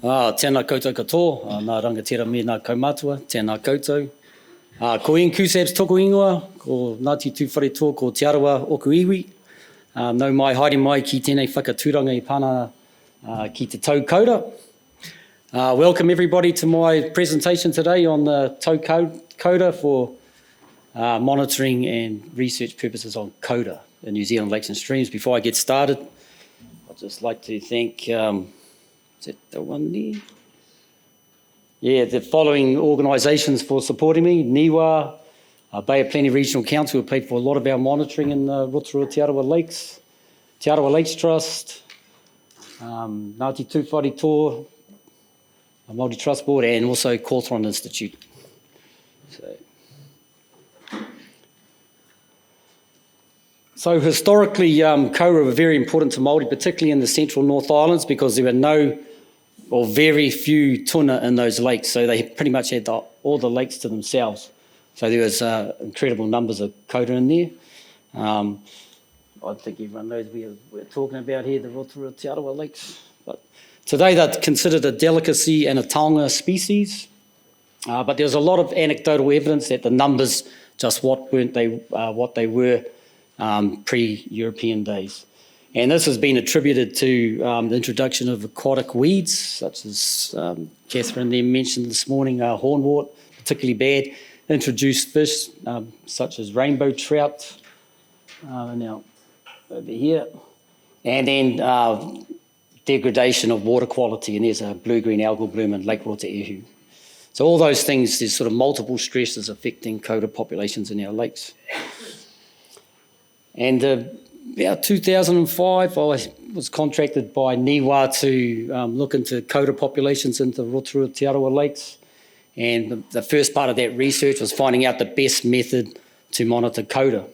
Tēnā koutou katoa, nā rangatira me nā kaumātua, tēnā koutou. Ko Ian Kusabs toko ingoa, ko Ngāti Tūwharetoa, ko Te Arawa oku iwi. Nau mai haere mai ki tēnei whakatūranga I pana ki te tau kauda. Welcome everybody to my presentation today on the tau kauda for monitoring and research purposes on kauda in New Zealand lakes and streams. Before I get started, I'd just like to thank is that the one there? Yeah, the following organisations for supporting me. Niwa, Bay of Plenty Regional Council, who paid for a lot of our monitoring in the Rōpū Te Arawa Lakes, Te Arawa Lakes Trust, Ngāti Tūwharetoa, Māori Trust Board, and also Cawthron Institute. So historically, kaura were very important to Māori, particularly in the central North Islands, because there were no or very few tuna in those lakes. So they pretty much had all the lakes to themselves. So there was incredible numbers of kauda in there. I think everyone knows we're talking about here, the Rōpū Te Arawa Lakes. But today they're considered a delicacy and a taonga species. But there's a lot of anecdotal evidence that the numbers just what they were pre-European days. And this has been attributed to the introduction of aquatic weeds, such as Catherine there mentioned this morning, hornwort, particularly bad, introduced fish, such as rainbow trout, now over here, and then degradation of water quality, and there's a blue-green algal bloom in Lake Rotaehu. So all those things, there's sort of multiple stresses affecting kauda populations in our lakes. And about 2005, I was contracted by Niwa to look into kauda populations into Rōpū Te Arawa Lakes. And the first part of that research was finding out the best method to monitor kauda.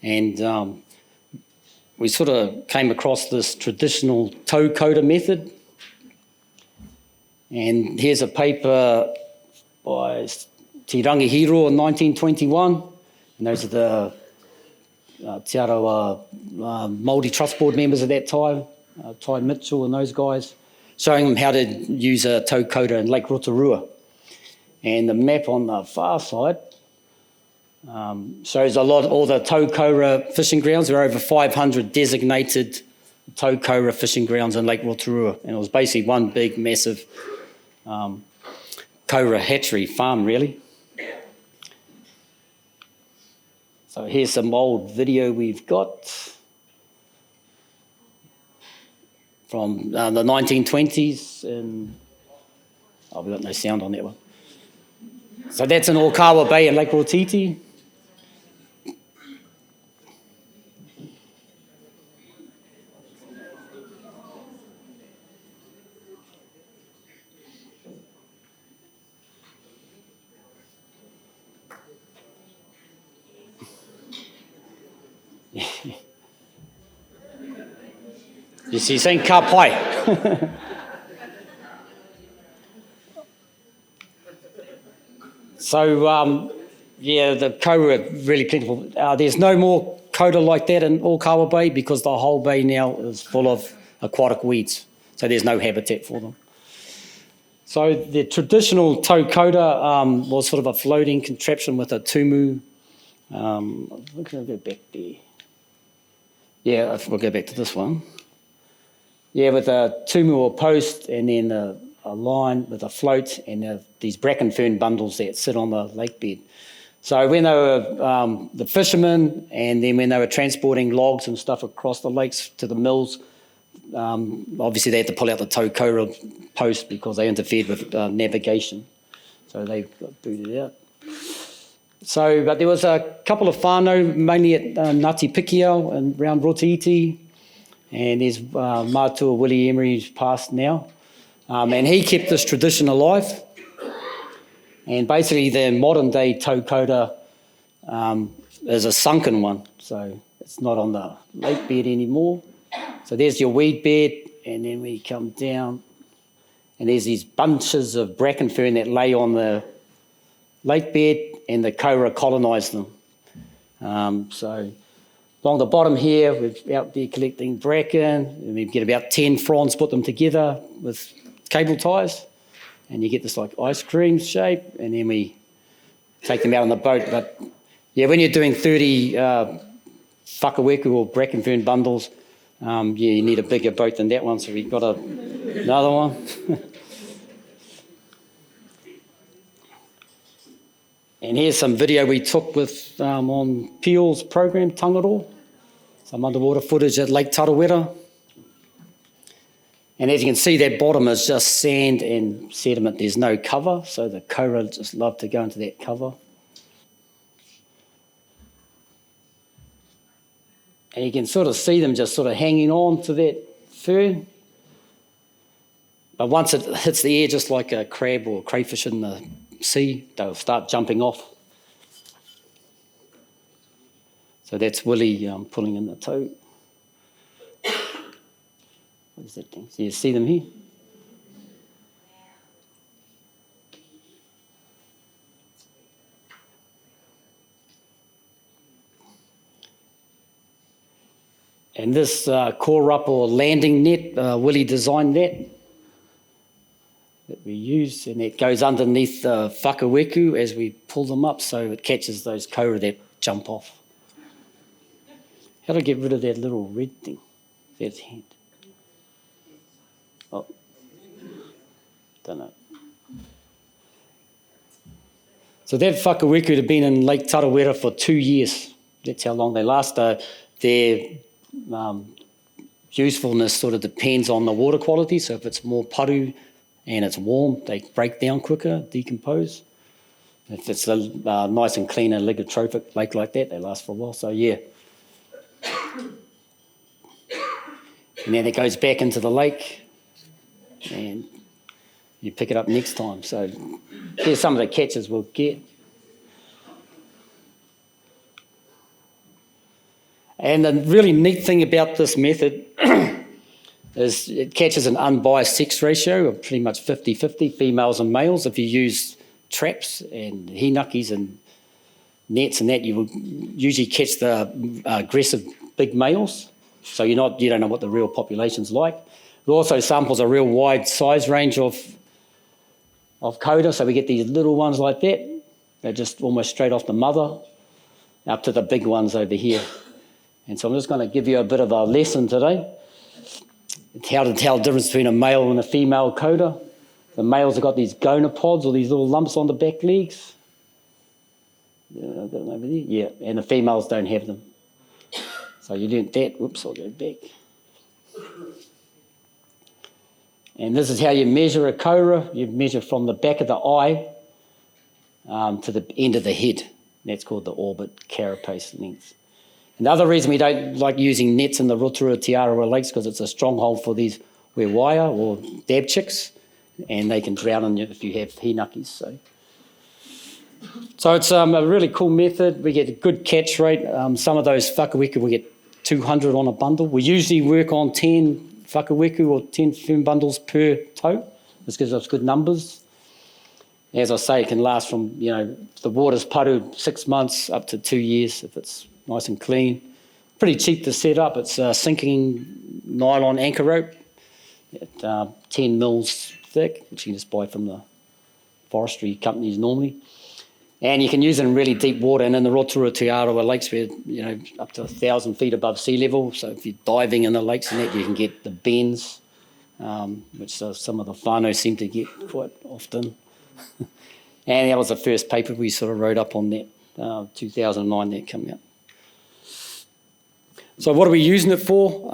And we sort of came across this traditional tau kauda method. And here's a paper by Te Rangihiro in 1921. And those are the Te Arawa Māori Trust Board members at that time, Ty Mitchell and those guys, showing them how to use a tau kauda in Lake Rotorua. And the map on the far side shows all the tau kauda fishing grounds. There are over 500 designated tau kauda fishing grounds in Lake Rotorua. And it was basically one big, massive kauda hatchery farm, really. So here's some old video we've got from the 1920s, and we've got no sound on that one. So that's in Okawa Bay in Lake Rotiti. You see, saying ka pai. So, yeah, the kauda are really plentiful. There's no more kauda like that in Okawa Bay because the whole bay now is full of aquatic weeds. So there's no habitat for them. So the traditional tau kauda was sort of a floating contraption with a tumu. I'm going to go back there. Yeah, we'll go back to this one. Yeah, with a tumu or post and then a line with a float and these bracken fern bundles that sit on the lake bed. So when they were the fishermen and then when they were transporting logs and stuff across the lakes to the mills, obviously they had to pull out the tau kauda post because they interfered with navigation. So they got booted out. So, but there was a couple of whānau, mainly at Ngāti Pikiau and around Rotaiti, and there's Mātua Willie Emery, who's passed now, and he kept this tradition alive. And basically the modern day tau kauda is a sunken one, so it's not on the lake bed anymore. So there's your weed bed, and then we come down, and there's these bunches of bracken fern that lay on the lake bed, and the kauda colonised them. So along the bottom here, we're out there collecting bracken, and we get about 10 fronds, put them together with cable ties, and you get this like ice cream shape, and then we take them out on the boat. But yeah, when you're doing 30 whakaweku or bracken fern bundles, you need a bigger boat than that one, so we've got another one. And here's some video we took with on Peel's program, Tangaroa, some underwater footage at Lake Tūwharetoa. And as you can see, that bottom is just sand and sediment. There's no cover, so the koura just love to go into that cover. And you can sort of see them just sort of hanging on to that fern. But once it hits the air, just like a crab or crayfish in the sea, they'll start jumping off. So that's Willie pulling in the toe. What is that thing? So you see them here? And this core up or landing net, Willie designed that we use, and it goes underneath the whakaweku as we pull them up, so it catches those koura that jump off. How do I get rid of that little red thing? That's hand. Oh, don't know. So that whakaweku had been in Lake Tūwharetoa for 2 years. That's how long they last. Their usefulness sort of depends on the water quality. So if it's more paru and it's warm, they break down quicker, decompose. If it's a nice and clean and ligotrophic lake like that, they last for a while. So yeah. And then it goes back into the lake and you pick it up next time. So here's some of the catches we'll get. And the really neat thing about this method is it catches an unbiased sex ratio of pretty much 50-50, females and males. If you use traps and hinakis and nets and that, you will usually catch the aggressive big males. So you don't know what the real population's like. It also samples a real wide size range of koura, so we get these little ones like that. They're just almost straight off the mother, up to the big ones over here. And so I'm just going to give you a bit of a lesson today. How to tell the difference between a male and a female koura. The males have got these gonopods, or these little lumps on the back legs. Yeah, I've got them over there. Yeah, and the females don't have them. So you learnt that. Whoops, I'll go back. And this is how you measure a koura. You measure from the back of the eye to the end of the head. That's called the orbit carapace length. And the other reason we don't like using nets in the Rōpū Te Arawa Lakes because it's a stronghold for these wewaia or dab chicks, and they can drown in you if you have hinakis. So it's a really cool method. We get a good catch rate. Some of those whakaweku we get 200 on a bundle. We usually work on 10 whakaweku or 10 fern bundles per tote. This gives us good numbers. As I say, it can last from, the water's paru 6 months up to 2 years if it's nice and clean. Pretty cheap to set up. It's a sinking nylon anchor rope at 10 mils thick, which you can just buy from the forestry companies normally. And you can use it in really deep water. And in the Rōpū Te Arawa Lakes, we're up to 1,000 feet above sea level. So if you're diving in the lakes and that, you can get the bends, which some of the whānau seem to get quite often. And that was the first paper we sort of wrote up on that, 2009 that came out. So what are we using it for?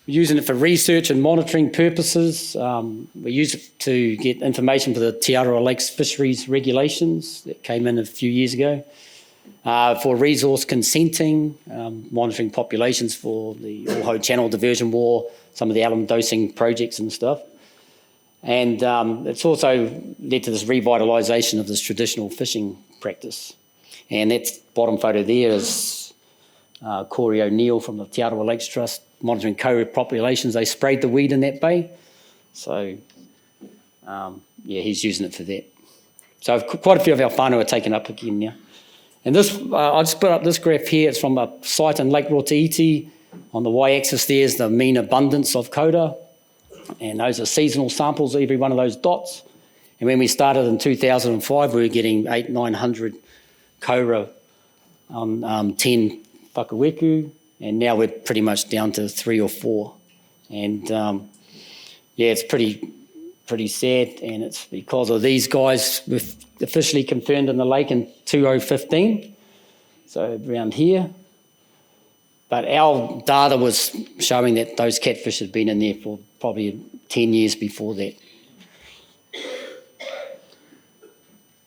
We're using it for research and monitoring purposes. We use it to get information for the Te Arawa Lakes Fisheries regulations that came in a few years ago. For resource consenting, monitoring populations for the Oho Channel Diversion War, some of the alum dosing projects and stuff. And it's also led to this revitalisation of this traditional fishing practice. And that bottom photo there is Corey O'Neill from the Te Arawa Lakes Trust monitoring koura populations. They sprayed the weed in that bay. So, he's using it for that. So quite a few of our whānau are taken up again now. And this, I just put up this graph here. It's from a site in Lake Rotaiti. On the y-axis there is the mean abundance of koura. And those are seasonal samples, every one of those dots. And when we started in 2005, we were getting 900 kaura on 10 whakaweku, and now we're pretty much down to 3 or 4. And it's pretty sad, and it's because of these guys were officially confirmed in the lake in 2015, so around here. But our data was showing that those catfish had been in there for probably 10 years before that.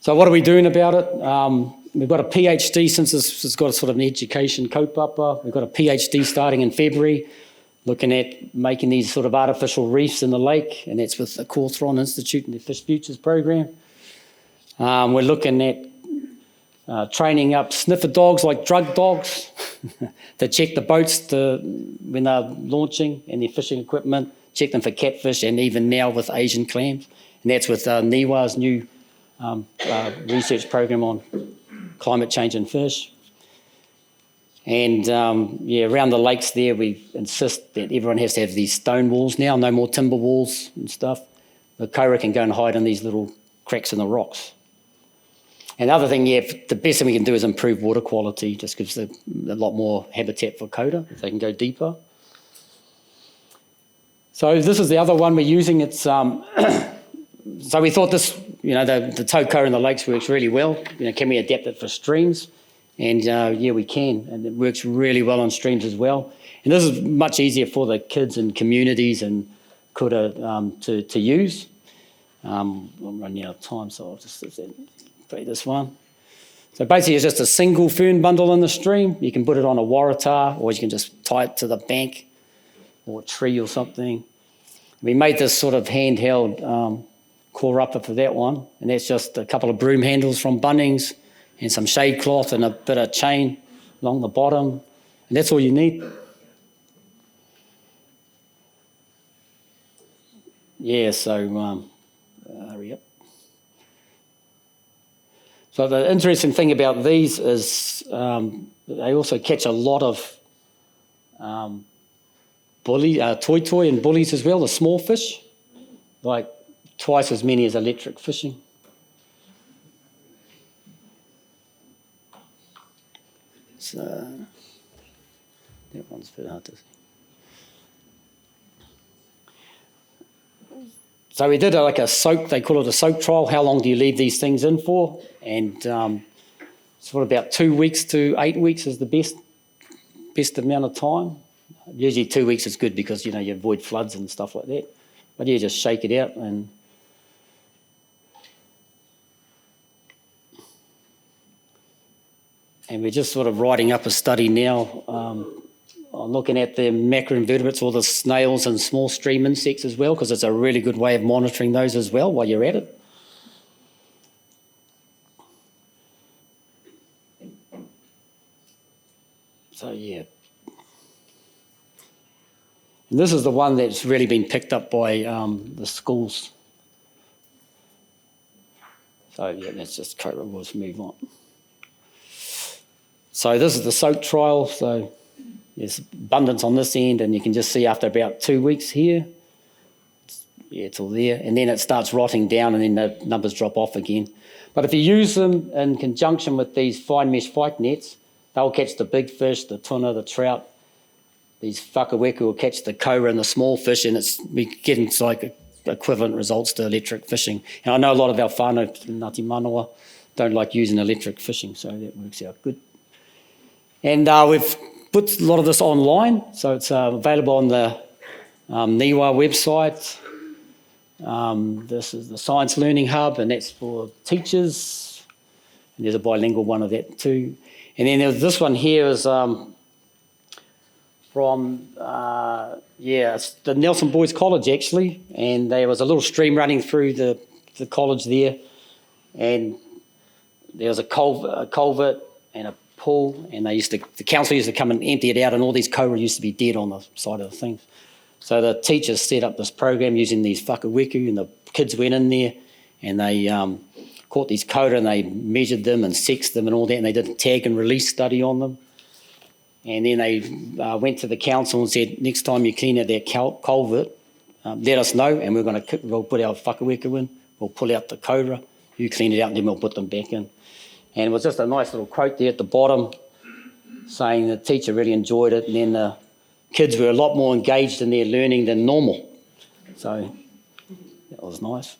So what are we doing about it? We've got a PhD, since this has got a sort of an education kaupapa. We've got a PhD starting in February, looking at making these sort of artificial reefs in the lake, and that's with the Cawthron Institute and the Fish Futures program. We're looking at training up sniffer dogs, like drug dogs, to check the boats when they're launching and their fishing equipment, check them for catfish, and even now with Asian clams. And that's with NIWA's new research program on climate change and fish. And around the lakes there, we insist that everyone has to have these stone walls now, no more timber walls and stuff. The kaura can go and hide in these little cracks in the rocks. And the other thing, the best thing we can do is improve water quality, just gives a lot more habitat for kaura if they can go deeper. So this is the other one we're using. It's so we thought this, the tau kaura in the lakes works really well. Can we adapt it for streams? And we can, and it works really well on streams as well. And this is much easier for the kids and communities and kura to use. I'm running out of time, so I'll just play this one. So basically it's just a single fern bundle in the stream. You can put it on a waratah, or you can just tie it to the bank or a tree or something. We made this sort of handheld core upper for that one, and that's just a couple of broom handles from Bunnings and some shade cloth and a bit of chain along the bottom, and that's all you need. So hurry up. So the interesting thing about these is they also catch a lot of toi and bullies as well, the small fish, like twice as many as electric fishing. So that one's a bit hard to see. So we did a soak, they call it a soak trial. How long do you leave these things in for? And sort of about 2 weeks to 8 weeks is the best amount of time. Usually 2 weeks is good because, you avoid floods and stuff like that. But you just shake it out and we're just sort of writing up a study now looking at the macroinvertebrates, or the snails and small stream insects as well, because it's a really good way of monitoring those as well while you're at it. So, and this is the one that's really been picked up by the schools. So, that's just cool. We'll move on. So this is the soak trial. So there's abundance on this end, and you can just see after about 2 weeks here, it's all there, and then it starts rotting down, and then the numbers drop off again. But if you use them in conjunction with these fine mesh fight nets, they'll catch the big fish, the tuna, the trout. These whakaweku will catch the kaura and the small fish, and we're getting equivalent results to electric fishing. And I know a lot of our whānau in Ngāti Manawa don't like using electric fishing, so that works out good. And we've put a lot of this online, so it's available on the NIWA website. This is the Science Learning Hub, and that's for teachers. And there's a bilingual one of that too. And then there's this one here is from it's the Nelson Boys College actually, and there was a little stream running through the college there, and there was a culvert and a pool, and the council used to come and empty it out, and all these kaura used to be dead on the side of the things. So the teachers set up this program using these whakaweku, and the kids went in there and they caught these kaura and they measured them and sexed them and all that, and they did a tag and release study on them. And then they went to the council and said, next time you clean out that culvert, let us know, and we'll put our whakaweka in, we'll pull out the kaura, you clean it out, and then we'll put them back in. And it was just a nice little quote there at the bottom saying the teacher really enjoyed it, and then the kids were a lot more engaged in their learning than normal. So that was nice.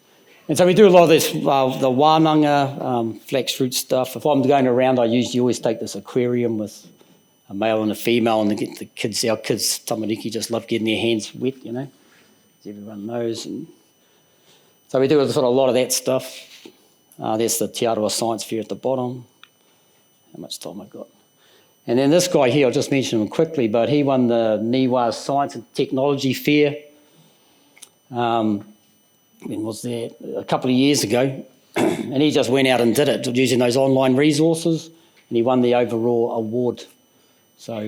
And so we do a lot of this, the wānanga, flax fruit stuff. If I'm going around, I usually always take this aquarium with a male and a female, and get the kids, our kids, tamariki, just love getting their hands wet, you know, as everyone knows. And so we do a lot of that stuff. There's the Te Arawa Science Fair at the bottom. How much time I got? And then this guy here, I'll just mention him quickly, but he won the Niwa Science and Technology Fair. When was that? A couple of years ago. And he just went out and did it using those online resources, and he won the overall award. So,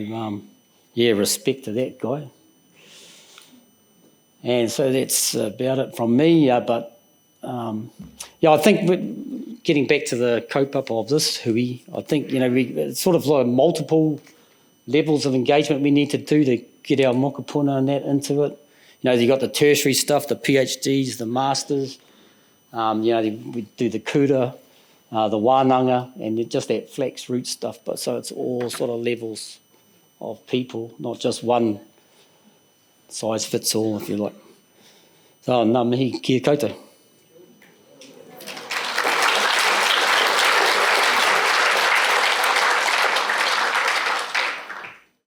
yeah, respect to that guy. And so that's about it from me. But, yeah, I think getting back to the kaupapa of this hui, I think, you know, it's sort of like multiple levels of engagement we need to do to get our mokopuna and that into it. You know, you've got the tertiary stuff, the PhDs, the masters, you know, we do the kura, the wānanga, and just that flax root stuff. But so it's all sort of levels of people, not just one size fits all, if you like. So, ngā mihi kia koutou.